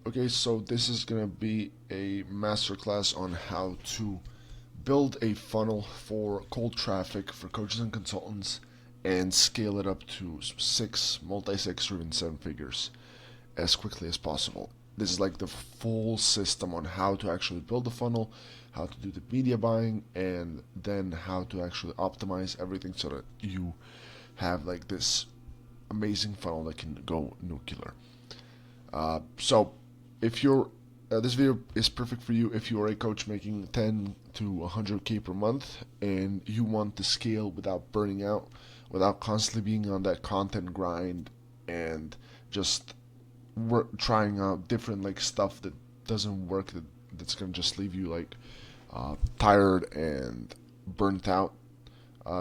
Okay, so this is going to be a masterclass on how to build a funnel for cold traffic for coaches and consultants and scale it up to multi-six, or even seven figures as quickly as possible. This is like the full system on how to actually build the funnel, how to do the media buying, and then how to actually optimize everything so that you have like this amazing funnel that can go nuclear. So, if you're this video is perfect for you if you are a coach making 10 to 100K per month and you want to scale without burning out, without constantly being on that content grind and just trying out different like stuff that doesn't work, that's gonna just leave you like tired and burnt out.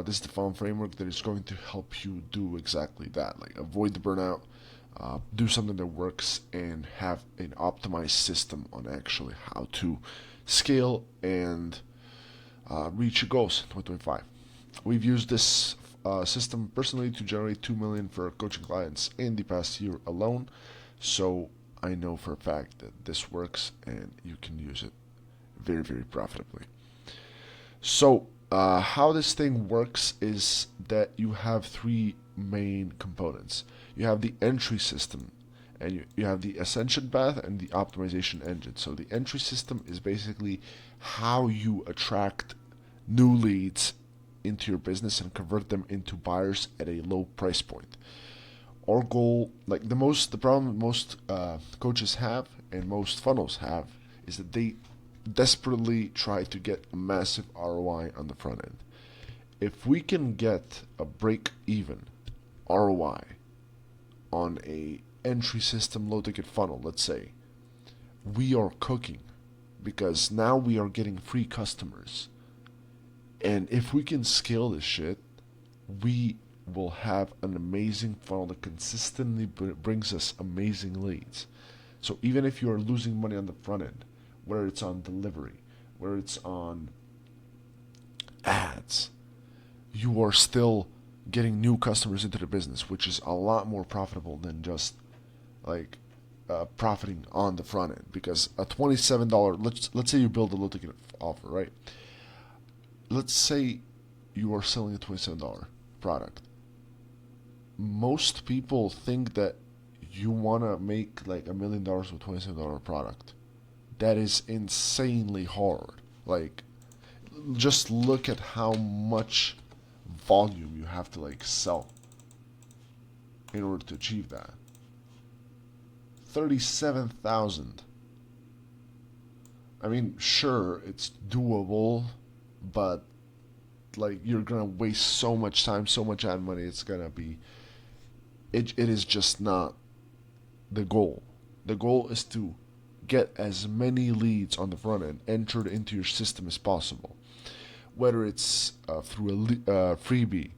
This is the funnel framework that is going to help you do exactly that, like avoid the burnout, do something that works, and have an optimized system on actually how to scale and reach your goals in 2025. We've used this system personally to generate 2 million for our coaching clients in the past year alone, so I know for a fact that this works and you can use it very, very profitably. So, how this thing works is that you have three main components. You have the entry system, and you have the ascension path and the optimization engine. So, the entry system is basically how you attract new leads into your business and convert them into buyers at a low price point. Our goal, like the problem most coaches have and most funnels have, is that they desperately try to get a massive ROI on the front end. If we can get a break even ROI on a entry system low ticket funnel, let's say, we are cooking, because now we are getting free customers. And if we can scale this shit, we will have an amazing funnel that consistently brings us amazing leads. So even if you are losing money on the front end, whether it's on delivery, whether it's on ads, you are still getting new customers into the business, which is a lot more profitable than just like profiting on the front end. Because a $27, let's say you build a low ticket offer, right? Let's say you are selling a $27 product. Most people think that you want to make like $1 million with $27 product. That is insanely hard. Like, just look at how much volume you have to like sell in order to achieve that. 37,000. I mean, sure, it's doable, but like you're gonna waste so much time, so much ad money. It's gonna be. It is just not the goal. The goal is to get as many leads on the front end entered into your system as possible. Whether it's through a freebie,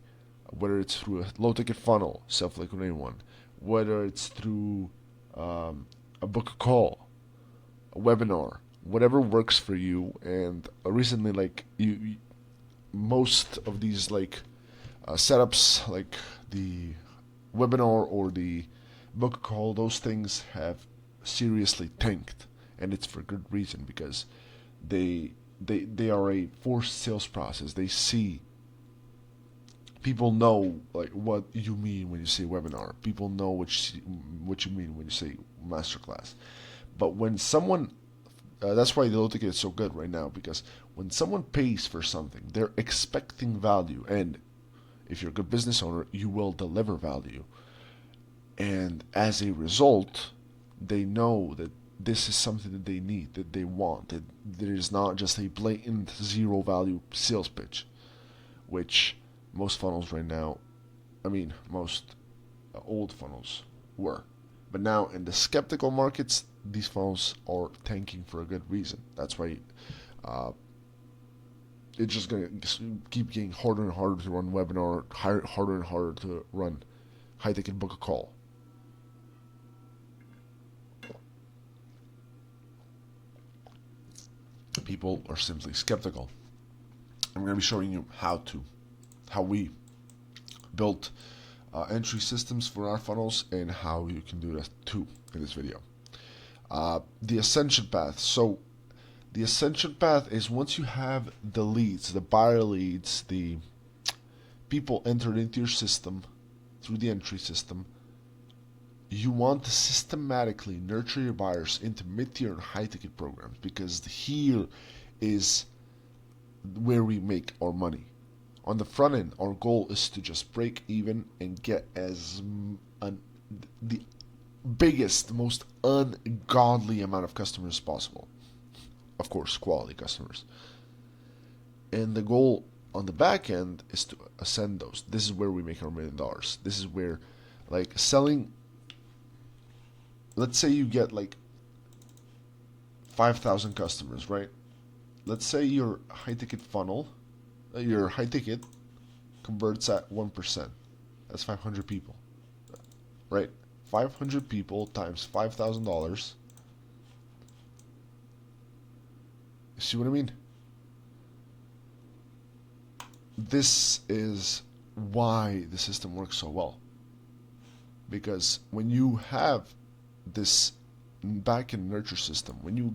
whether it's through a low ticket funnel, self liquidating one, whether it's through a book a call, a webinar, whatever works for you. And recently, like most of these like setups, like the webinar or the book a call, those things have seriously tanked, and it's for good reason, because they they are a forced sales process. They see, people know like what you mean when you say webinar. People know what you mean when you say masterclass. But when someone that's why the low ticket is so good right now, because when someone pays for something, they're expecting value, and if you're a good business owner, you will deliver value. And as a result, they know that this is something that they need, that they want, that there is not just a blatant zero value sales pitch, which most funnels right now, I mean, most old funnels were. But now in the skeptical markets, these funnels are tanking for a good reason. That's why uh, it's just going to keep getting harder and harder to run webinar, harder and harder to run high ticket book a call. People are simply skeptical. I'm going to be showing you how we built entry systems for our funnels and how you can do that too in this video. The ascension path. So the ascension path is once you have the leads, the buyer leads, the people entered into your system through the entry system, you want to systematically nurture your buyers into mid-tier and high-ticket programs, because here is where we make our money. On the front end, our goal is to just break even and get the biggest, most ungodly amount of customers possible. Of course, quality customers. And the goal on the back end is to ascend those. This is where we make our $1 million. This is where, like, selling, let's say you get like 5,000 customers, right? Let's say your high ticket funnel, your high ticket converts at 1%. That's 500 people, right? 500 people times $5,000. You see what I mean? This is why the system works so well. Because when you have this back-end nurture system, when you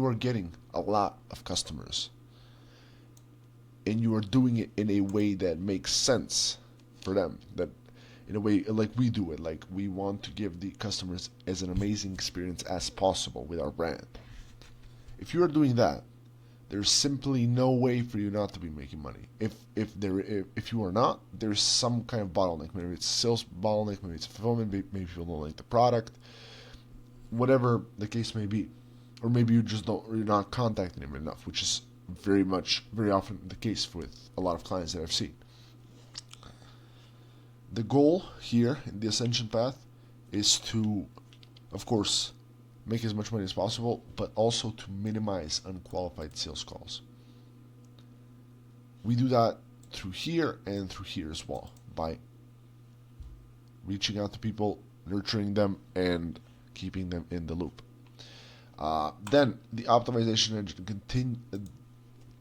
are getting a lot of customers, and you are doing it in a way that makes sense for them, that in a way like we do it, like we want to give the customers as an amazing experience as possible with our brand. If you are doing that, there's simply no way for you not to be making money. If you are not, there's some kind of bottleneck. Maybe it's sales bottleneck, maybe it's fulfillment, maybe people don't like the product, whatever the case may be, or maybe you're not contacting them enough, which is very often the case with a lot of clients that I've seen. The goal here in the ascension path is to, of course, make as much money as possible, but also to minimize unqualified sales calls. We do that through here and through here as well, by reaching out to people, nurturing them, and keeping them in the loop. Then the optimization engine continue.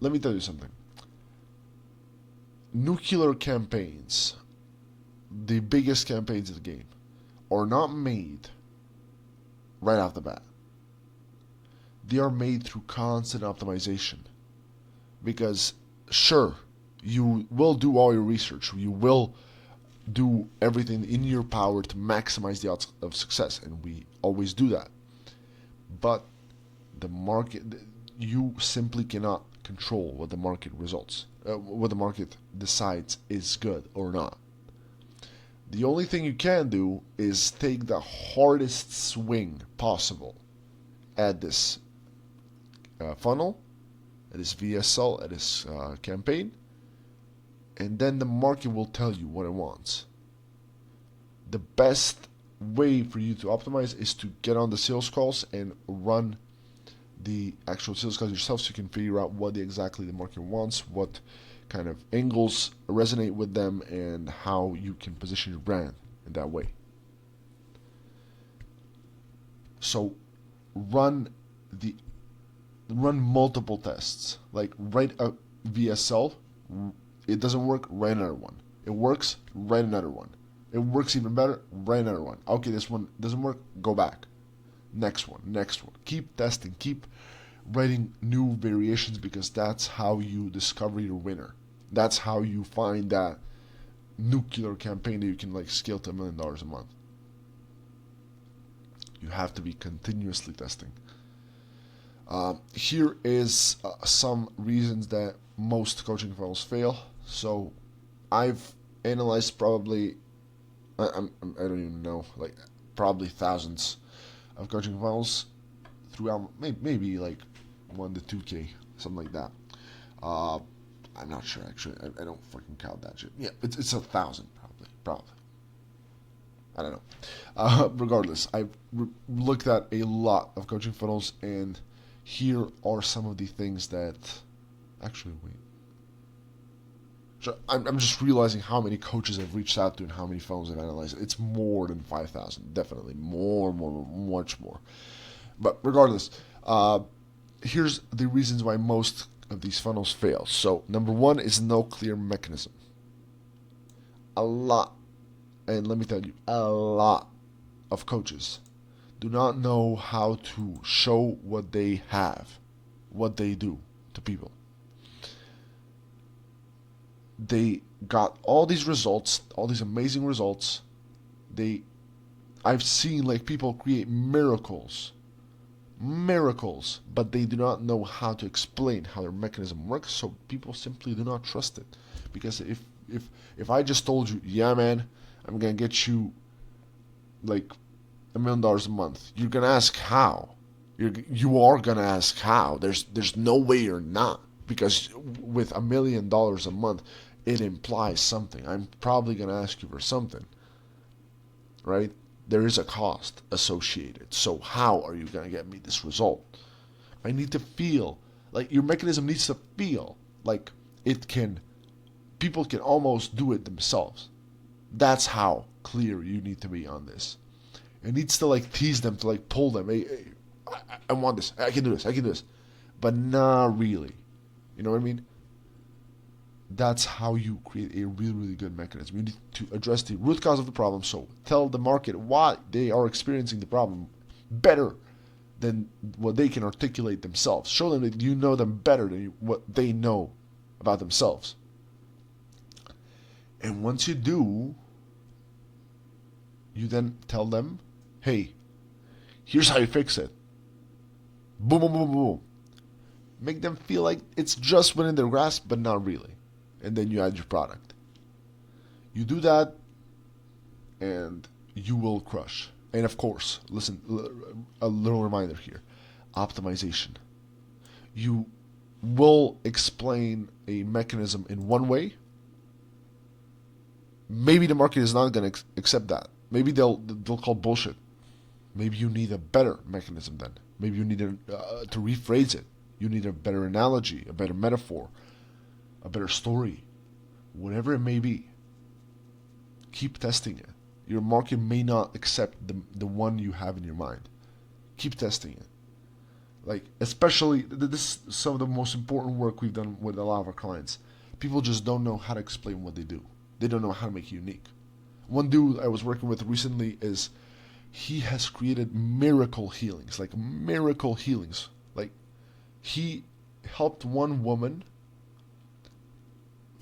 Let me tell you something. Nuclear campaigns, the biggest campaigns of the game, are not made right off the bat. They are made through constant optimization. Because, sure, you will do all your research, you will do everything in your power to maximize the odds of success, and we always do that. But the market, you simply cannot control what the market what the market decides is good or not. The only thing you can do is take the hardest swing possible at this funnel, at this VSL, at this campaign, and then the market will tell you what it wants. The best way for you to optimize is to get on the sales calls and run the actual sales calls yourself, so you can figure out what exactly the market wants, what kind of angles resonate with them, and how you can position your brand in that way. So run multiple tests. Like, write a VSL, it doesn't work, write another one. It works, write another one. It works even better, write another one. Okay, this one doesn't work, go back. Next one. Keep testing, keep writing new variations, because that's how you discover your winner. That's how you find that nuclear campaign that you can like scale to $1 million a month. You have to be continuously testing. Here is some reasons that most coaching funnels fail. So I've analyzed probably, I don't even know, like probably thousands of coaching funnels throughout, maybe like 1 to 2K, something like that. I'm not sure actually. I don't fucking count that shit. Yeah, it's 1,000 probably. I don't know. Regardless, I've looked at a lot of coaching funnels, and here are some of the things that actually wait. So I'm just realizing how many coaches I've reached out to and how many funnels I've analyzed. It's more than 5,000, definitely much more. But regardless, here's the reasons why most of these funnels fail. So number one is no clear mechanism. And let me tell you, a lot of coaches do not know how to show what they have, what they do to people. They got all these results, all these amazing results. I've seen like people create miracles, but they do not know how to explain how their mechanism works, so people simply do not trust it. Because if I just told you, yeah man, I'm gonna get you like $1 million a month, you're gonna ask how. You are gonna ask how. There's no way you're not, because with $1 million a month, it implies something. I'm probably gonna ask you for something, right? There is a cost associated. So how are you gonna get me this result? I need to feel like your mechanism needs to feel like it can. People can almost do it themselves. That's how clear you need to be on this. It needs to like tease them, to like pull them. Hey, I want this. I can do this. I can do this. But not really. You know what I mean? That's how you create a really, really good mechanism. You need to address the root cause of the problem. So tell the market why they are experiencing the problem better than what they can articulate themselves. Show them that you know them better than what they know about themselves. And once you do, you then tell them, hey, here's how you fix it. Boom, boom, boom, boom. Make them feel like it's just within their grasp, but not really. And then you add your product. You do that, and you will crush. And of course, listen, a little reminder here. Optimization. You will explain a mechanism in one way. Maybe the market is not going to accept that. Maybe they'll call bullshit. Maybe you need a better mechanism then. Maybe you need to rephrase it. You need a better analogy, a better metaphor, a better story. Whatever it may be. Keep testing it. Your market may not accept the one you have in your mind. Keep testing it. Like, especially, this is some of the most important work we've done with a lot of our clients. People just don't know how to explain what they do. They don't know how to make it unique. One dude I was working with recently he has created miracle healings. Like he helped one woman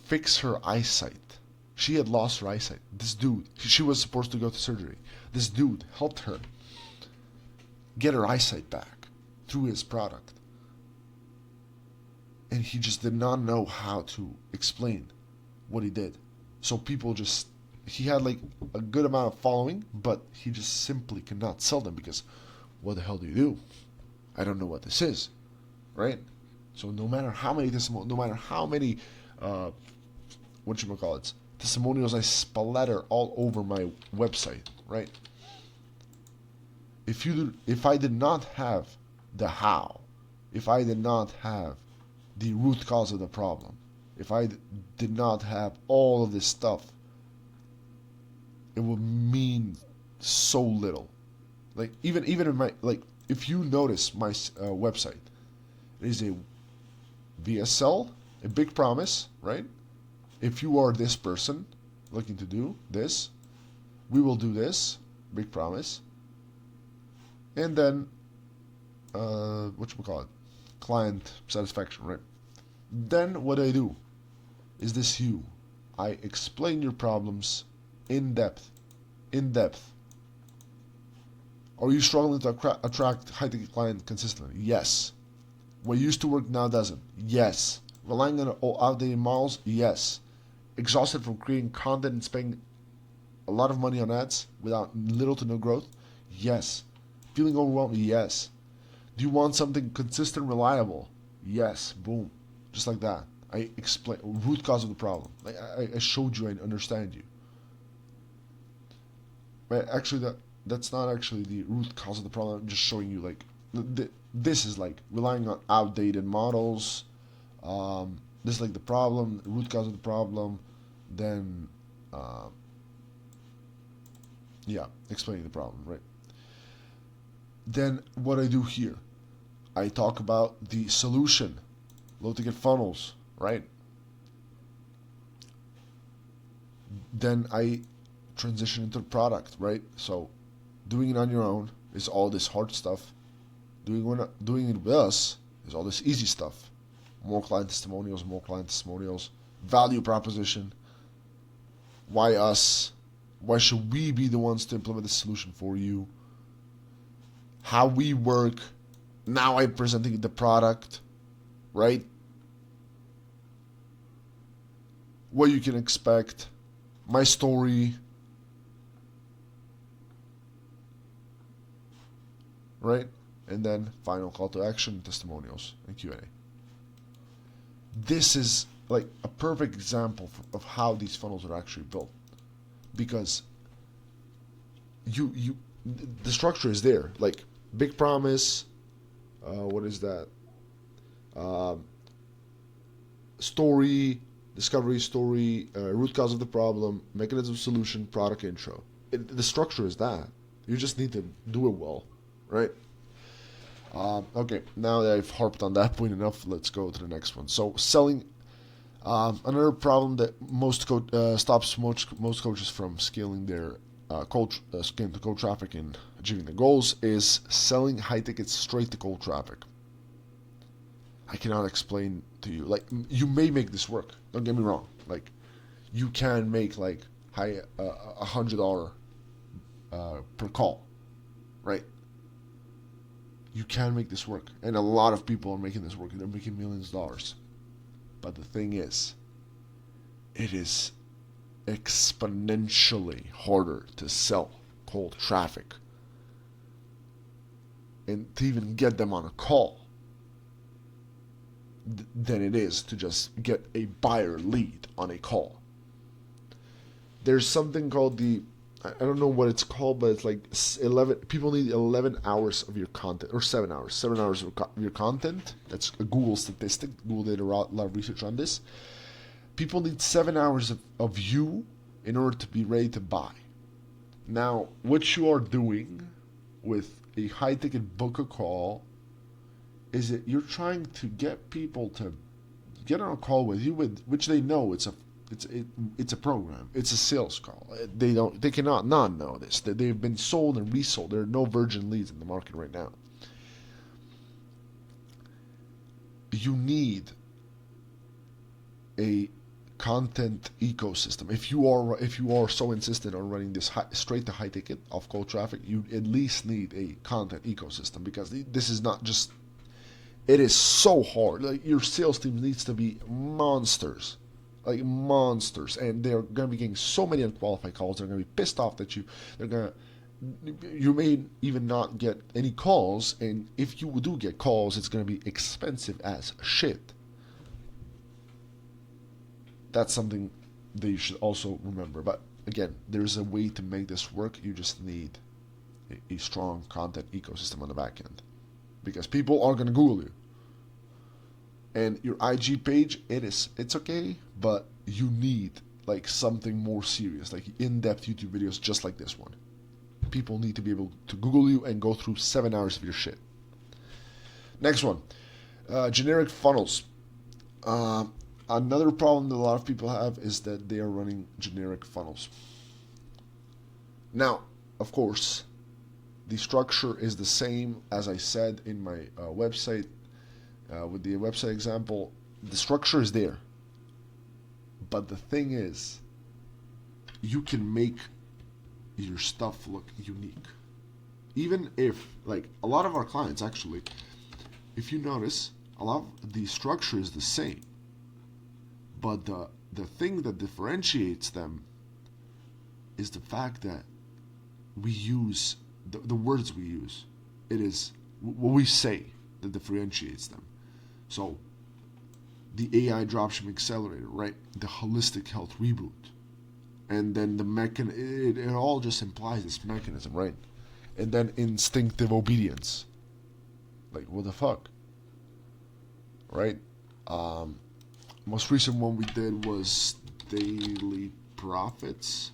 fix her eyesight. She had lost her eyesight. This dude, she was supposed to go to surgery. This dude helped her get her eyesight back through his product. And he just did not know how to explain what he did. So he had like a good amount of following, but he just simply cannot sell them because what the hell do you do? I don't know what this is, right? So no matter how many testimonials I splatter all over my website, right? If I did not have the how, if I did not have the root cause of the problem, if I did not have all of this stuff, it would mean so little. Like even in my, like, if you notice my website, it is a VSL, a big promise, right? If you are this person looking to do this, we will do this, big promise. And then client satisfaction, right? Then what I do is this: I explain your problems in depth. Are you struggling to attract high-ticket client consistently? Yes. What used to work now doesn't? Yes. Relying on outdated models? Yes. Exhausted from creating content and spending a lot of money on ads without little to no growth? Yes. Feeling overwhelmed? Yes. Do you want something consistent, reliable? Yes. Boom. Just like that. I explain root cause of the problem. Like I showed you, I understand you. But actually, that's not actually the root cause of the problem. I'm just showing you like this is like relying on outdated models. This is like the problem, root cause of the problem. Then, explaining the problem, right? Then what I do here, I talk about the solution, low ticket funnels, right? Then I transition into the product, right? So doing it on your own, is all this hard stuff. Doing it with us is all this easy stuff. More client testimonials, value proposition. Why us? Why should we be the ones to implement the solution for you? How we work. Now I'm presenting the product, right? What you can expect. My story. Right? And then final call to action, testimonials, and Q&A. This is like a perfect example of how these funnels are actually built, because the structure is there. Like big promise, what is that? Story, discovery story, root cause of the problem, mechanism solution, product intro. The structure is that. You just need to do it well, right? Okay, now that I've harped on that point enough, let's go to the next one. So selling, another problem that stops most coaches from scaling their cold traffic and achieving the goals is selling high tickets straight to cold traffic. I cannot explain to you. Like, you may make this work. Don't get me wrong. Like, you can make like $100 per call, right? You can make this work, and a lot of people are making this work. They're making millions of dollars. But the thing is, it is exponentially harder to sell cold traffic and to even get them on a call than it is to just get a buyer lead on a call. There's something called I don't know what it's called, but it's like 11. People need 11 hours of your content, or 7 hours. 7 hours of your content. That's a Google statistic. Google did a lot of research on this. People need 7 hours of you in order to be ready to buy. Now, what you are doing with a high ticket book a call is that you're trying to get people to get on a call with you, which they know it's a program. It's a sales call. They cannot not know this. They've been sold and resold. There are no virgin leads in the market right now. You need a content ecosystem. If you are so insistent on running this straight to high ticket of cold traffic, you at least need a content ecosystem, because this is not just. It is so hard. Like, your sales team needs to be monsters. Like monsters, and they're going to be getting so many unqualified calls. They're going to be pissed off that you may even not get any calls, and if you do get calls, it's going to be expensive as shit. That's something that you should also remember. But again, there's a way to make this work. You just need a strong content ecosystem on the back end, because people are going to Google you. And your IG page, it's okay, but you need like something more serious, like in-depth YouTube videos just like this one. People need to be able to Google you and go through 7 hours of your shit. Next one, generic funnels. Another problem that a lot of people have is that they are running generic funnels. Now, of course, the structure is the same as I said in my website. With the website example, the structure is there. But the thing is, you can make your stuff look unique. Even if, like, a lot of our clients actually, if you notice, a lot of the structure is the same. But the thing that differentiates them is the fact that we use, the words we use. It is what we say that differentiates them. So, the AI Dropshipping Accelerator, right? The Holistic Health Reboot. And then it all just implies this mechanism, right? And then instinctive obedience. Like, what the fuck? Right? Most recent one we did was Daily Profits.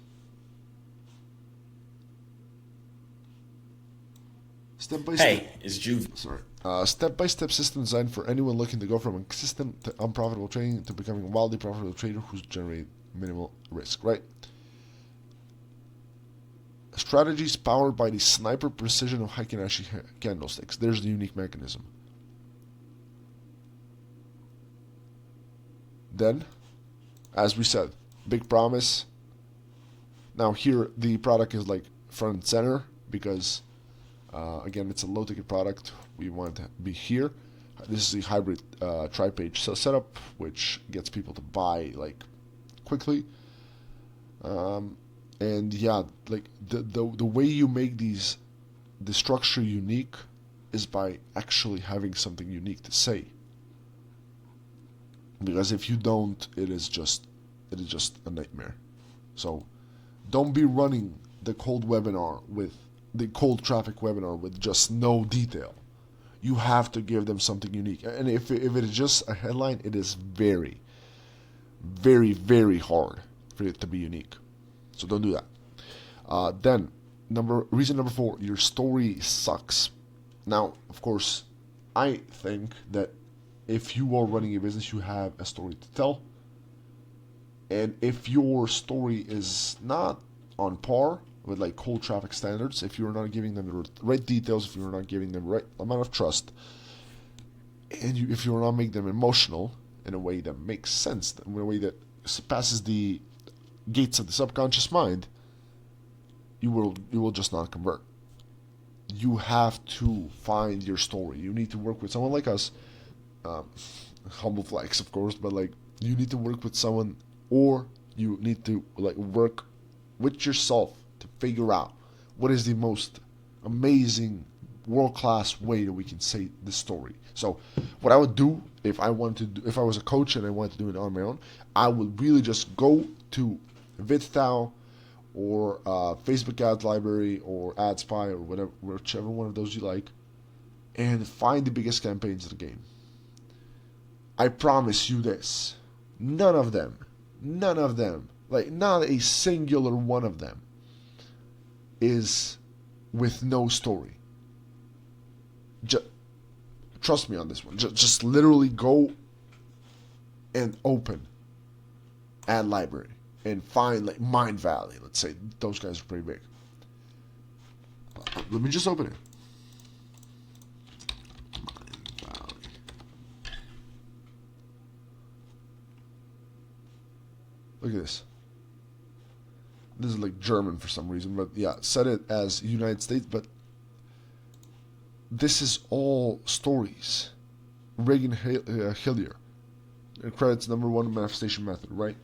Hey, it's Juve. Sorry. Step-by-step system designed for anyone looking to go from a consistent to unprofitable trading to becoming a wildly profitable trader who's generating minimal risk, right? Strategies powered by the sniper precision of Heikin-Ashi candlesticks. There's the unique mechanism. Then, as we said, big promise. Now here the product is like front and center because again it's a low ticket product. We want to be here. This is a hybrid tri-page setup which gets people to buy like quickly. And yeah, like the way you make the structure unique is by actually having something unique to say. Because if you don't, it is just a nightmare. So don't be running the cold traffic webinar with just no detail. You have to give them something unique. And if it is just a headline, it is very, very, very hard for it to be unique. So don't do that. Then, reason number 4, your story sucks. Now, of course, I think that if you are running a business, you have a story to tell. And if your story is not on par with like cold traffic standards, if you're not giving them the right details, if you're not giving them the right amount of trust, and if you're not making them emotional in a way that makes sense, in a way that passes the gates of the subconscious mind, you will just not convert. You have to find your story. You need to work with someone like us. Humble flex, of course, but like you need to work with someone, or you need to like work with yourself to figure out what is the most amazing, world-class way that we can say this story. So, what I would do if I was a coach and I wanted to do it on my own, I would really just go to VidThou or Facebook Ads Library or AdSpy or whatever, whichever one of those you like, and find the biggest campaigns of the game. I promise you this, none of them, like not a singular one of them is with no story. Trust me on this one. Just literally go and open Ad Library and find like Mind Valley. Let's say those guys are pretty big. Let me just open it. Look at this. This is like German for some reason, but yeah, set it as United States, but this is all stories. Reagan Hillier, credits number 1 manifestation method, right?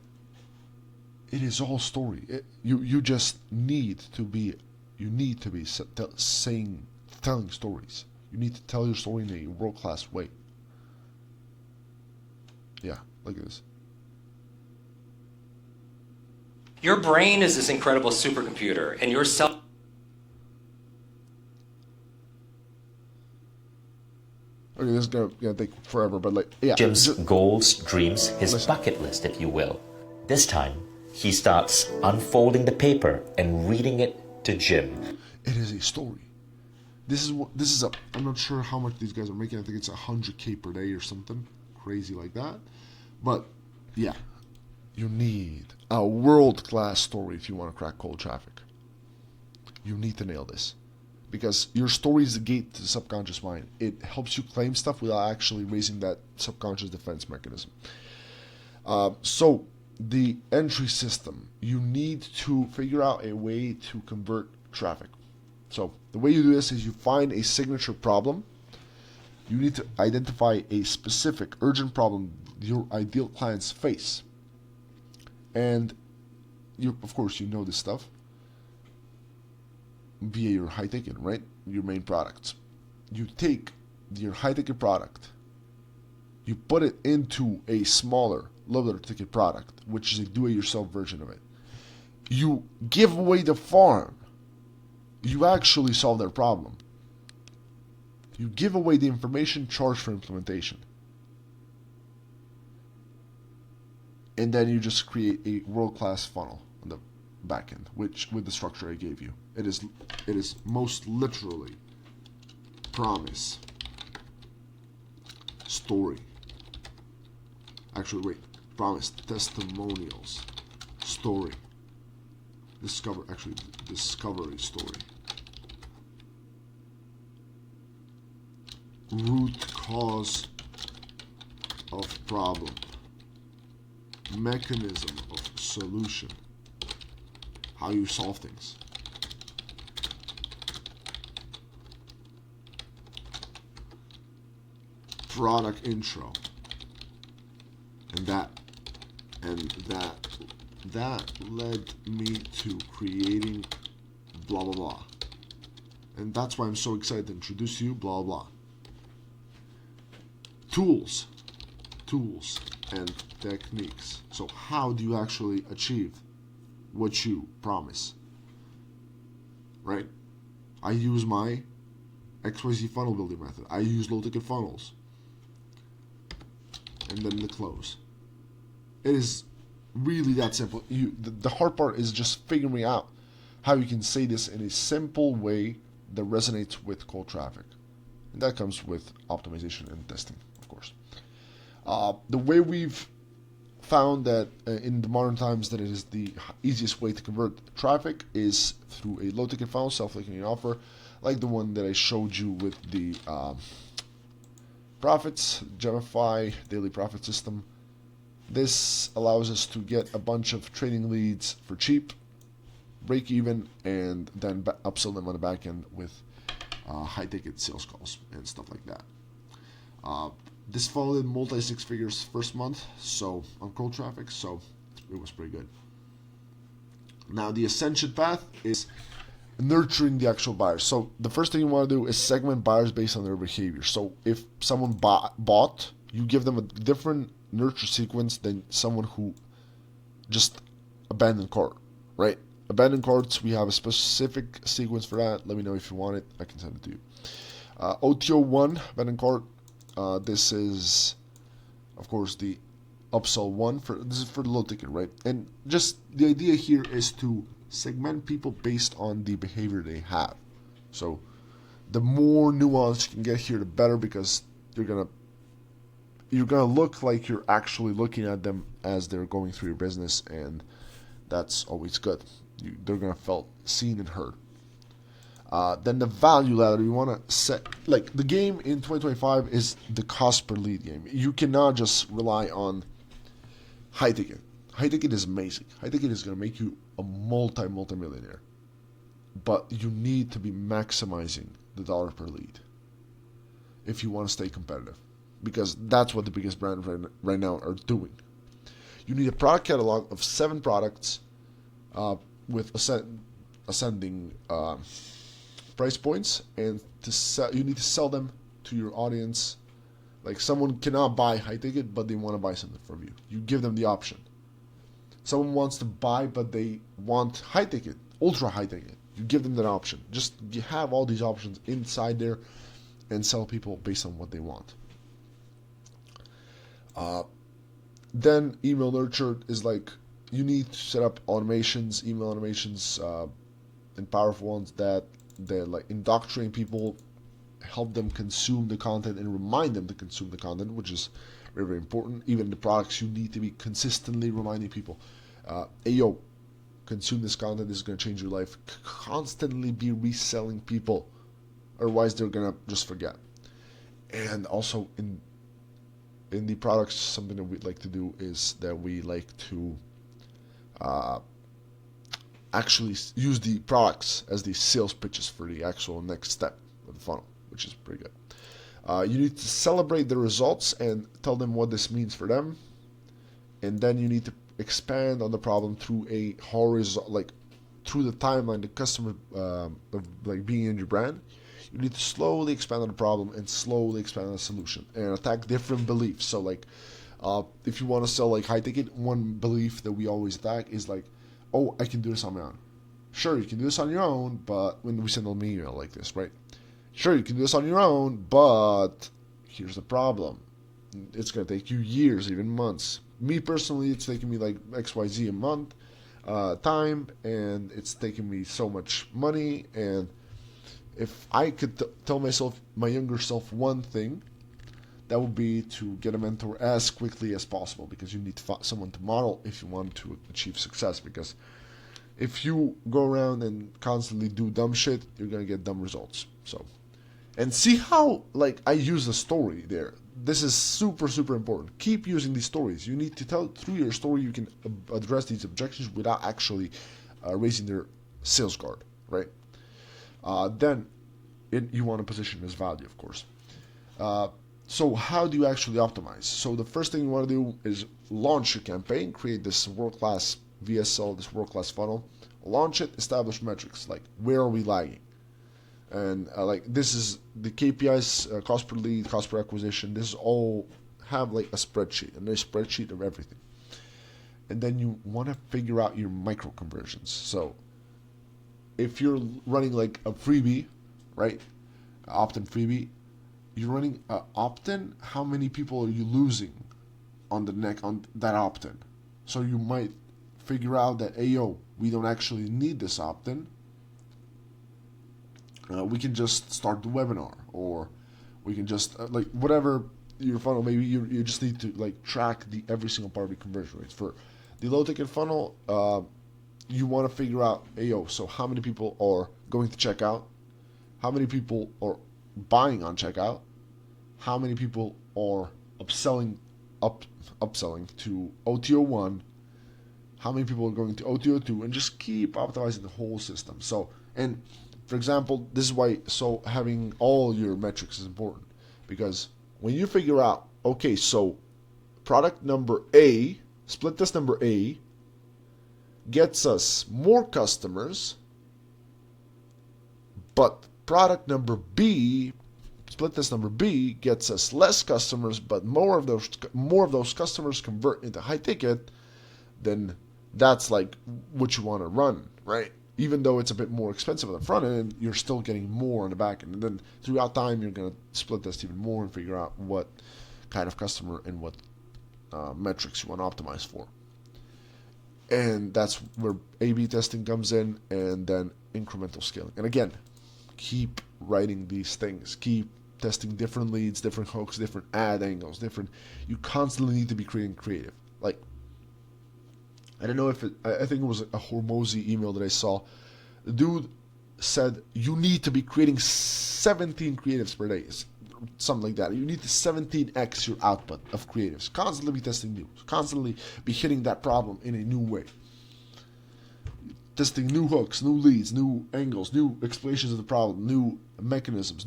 It is all story. You just need to be telling stories. You need to tell your story in a world-class way. Yeah, look at this. Your brain is this incredible supercomputer, and your self. Okay, this is gonna take forever, but like, yeah. Jim's goals, dreams, his bucket list, if you will. This time, he starts unfolding the paper and reading it to Jim. It is a story. I'm not sure how much these guys are making. I think it's 100K per day or something crazy like that. But yeah, you need a world-class story if you want to crack cold traffic. You need to nail this. Because your story is the gate to the subconscious mind. It helps you claim stuff without actually raising that subconscious defense mechanism. So, the entry system. You need to figure out a way to convert traffic. So, the way you do this is you find a signature problem. You need to identify a specific urgent problem your ideal clients face. And, of course, you know this stuff via your high ticket, right? Your main products. You take your high ticket product, you put it into a smaller, lower ticket product, which is a do-it-yourself version of it. You give away the farm. You actually solve their problem. You give away the information, charge for implementation. And then you just create a world-class funnel on the back end, which with the structure I gave you. It is most literally promise, story. Actually, wait, promise, testimonials, story, discovery story. Root cause of problem. Mechanism of solution. How you solve things. Product intro. And that led me to creating blah blah blah. And that's why I'm so excited to introduce you blah blah. Tools and techniques. So how do you actually achieve what you promise? Right? I use my XYZ funnel building method. I use low ticket funnels. And then the close. It is really that simple. The hard part is just figuring out how you can say this in a simple way that resonates with cold traffic. And that comes with optimization and testing, of course. The way we've found that in the modern times that it is the easiest way to convert traffic is through a low ticket funnel, self-linking offer, like the one that I showed you with the profits, Gemify daily profit system. This allows us to get a bunch of trading leads for cheap, break even, and then upsell them on the back end with high ticket sales calls and stuff like that. This followed multi six figures first month, so on cold traffic, so it was pretty good. Now the ascension path is nurturing the actual buyers. So the first thing you want to do is segment buyers based on their behavior. So if someone bought, you give them a different nurture sequence than someone who just abandoned cart, right? Abandoned carts, we have a specific sequence for that. Let me know if you want it. I can send it to you. OTO1, abandoned cart. This is, of course, the upsell one. This is for the low ticket, right? And just the idea here is to segment people based on the behavior they have. So the more nuance you can get here, the better, because you're gonna look like you're actually looking at them as they're going through your business, and that's always good. They're gonna feel seen and heard. Then the value ladder, you want to set, like, the game in 2025 is the cost per lead game. You cannot just rely on high ticket. High ticket is amazing. High ticket is going to make you a multi-millionaire. But you need to be maximizing the dollar per lead if you want to stay competitive, because that's what the biggest brands right now are doing. You need a product catalog of 7 products with ascending price points, and you need to sell them to your audience. Like, someone cannot buy high ticket, but they want to buy something from you. You give them the option. Someone wants to buy, but they want high ticket, ultra high ticket. You give them that option. Just you have all these options inside there, and sell people based on what they want. Then email nurture is like, you need to set up automations, email automations, and powerful ones that like indoctrinate people, help them consume the content, and remind them to consume the content, which is very, very important. Even the products, you need to be consistently reminding people, hey yo, consume this content, this is going to change your life. Constantly be reselling people, otherwise they're going to just forget. And also in the products, something that we'd like to do is that we like to actually use the products as the sales pitches for the actual next step of the funnel, which is pretty good. You need to celebrate the results and tell them what this means for them, and then you need to expand on the problem through a horizontal, like through the timeline, the customer of like being in your brand. You need to slowly expand on the problem and slowly expand on the solution, and attack different beliefs. So like, if you want to sell like high ticket, one belief that we always attack is like, oh, I can do this on my own. Sure, you can do this on your own, but when we send an email like this, right? Sure, you can do this on your own, but here's the problem. It's going to take you years, even months. Me personally, it's taking me like XYZ a month time, and it's taking me so much money. And if I could tell myself, my younger self, one thing, that would be to get a mentor as quickly as possible, because you need someone to model if you want to achieve success, because if you go around and constantly do dumb shit, you're gonna get dumb results. So, and see how, like, I use a story there. This is super, super important. Keep using these stories. You need to tell, through your story, you can address these objections without actually raising their sales guard, right? Then you want to position as value, of course. So how do you actually optimize? So the first thing you want to do is launch your campaign, create this world-class VSL, this world-class funnel, launch it, establish metrics, like where are we lagging? And like this is the KPIs, cost per lead, cost per acquisition, this is all have like a spreadsheet, a nice spreadsheet of everything. And then you want to figure out your micro conversions. So if you're running like a freebie, right, opt-in freebie, you're running an opt-in, how many people are you losing on that opt-in? So you might figure out that, hey, yo, we don't actually need this opt-in. We can just start the webinar, or we can just like whatever your funnel. Maybe you just need to like track every single part of your conversion rates. For the low ticket funnel, you want to figure out, hey, yo, so how many people are going to check out? How many people are buying on checkout? How many people are upselling to OTO1? How many people are going to OTO2? And just keep optimizing the whole system. So, and for example, this is why having all your metrics is important, because when you figure out, okay, so product number A, split test number A, gets us more customers, but product number B, split test number B, gets us less customers, but more of those customers convert into high ticket, then that's like what you want to run, right? Even though it's a bit more expensive on the front end, you're still getting more on the back end. And then throughout time, you're going to split test even more and figure out what kind of customer and what metrics you want to optimize for. And that's where A/B testing comes in, and then incremental scaling. And again, keep writing these things. Keep testing different leads, different hooks, different ad angles, you constantly need to be creating creative. Like, I don't know if I think it was a Hormozy email that I saw. The dude said you need to be creating 17 creatives per day, something like that. You need to 17x your output of creatives. Constantly be testing new, constantly be hitting that problem in a new way. Testing new hooks, new leads, new angles, new explanations of the problem, new mechanisms,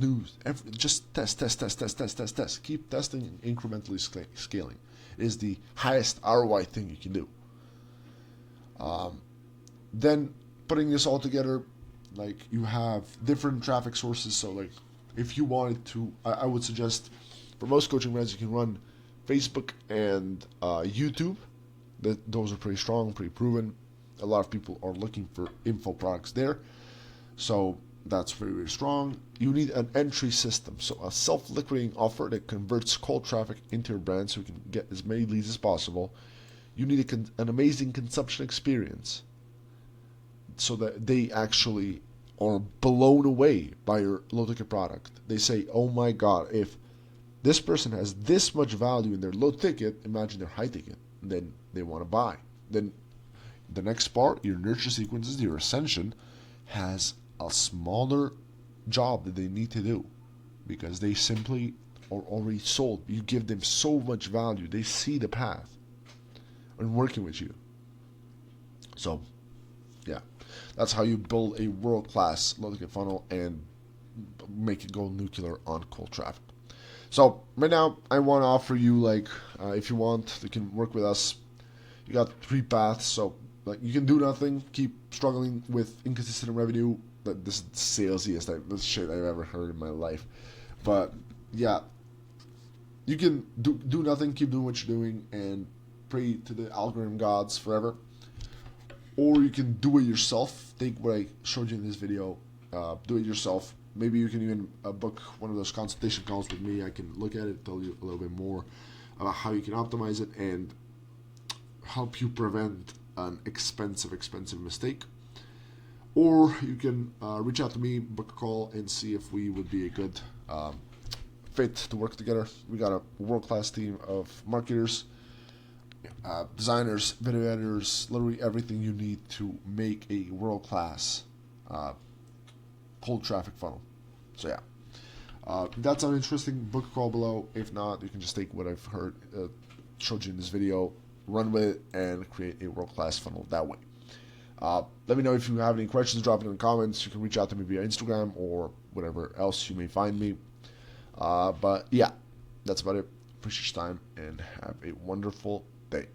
just test. Keep testing and incrementally scaling. It is the highest ROI thing you can do. Then putting this all together, like you have different traffic sources. So like if you wanted to, I would suggest for most coaching brands, you can run Facebook and YouTube. Those are pretty strong, pretty proven. A lot of people are looking for info products there. So that's very, very strong. You need an entry system. So a self-liquidating offer that converts cold traffic into your brand so you can get as many leads as possible. You need an amazing consumption experience so that they actually are blown away by your low-ticket product. They say, oh my God, if this person has this much value in their low ticket, imagine their high ticket. Then they want to buy. Then the next part, your nurture sequences, your ascension, has a smaller job that they need to do because they simply are already sold. You give them so much value. They see the path and working with you. So, yeah, that's how you build a world-class low-ticket funnel and make it go nuclear on cold traffic. So right now, I want to offer you, like, if you want, you can work with us. You got 3 paths. So like you can do nothing, keep struggling with inconsistent revenue. This is the salesiest shit I've ever heard in my life. But yeah, you can do nothing, keep doing what you're doing, and pray to the algorithm gods forever. Or you can do it yourself. Take what I showed you in this video, do it yourself. Maybe you can even book one of those consultation calls with me. I can look at it, tell you a little bit more about how you can optimize it and help you prevent an expensive mistake. Or you can reach out to me, book a call, and see if we would be a good fit to work together. We got a world-class team of marketers, designers, video editors, literally everything you need to make a world-class cold traffic funnel. So yeah, that's an interesting book crawl below. If not, you can just take what I've heard, showed you in this video, run with it, and create a world-class funnel that way. Let me know if you have any questions, drop it in the comments. You can reach out to me via Instagram or whatever else you may find me. But yeah, that's about it. Appreciate your time and have a wonderful day.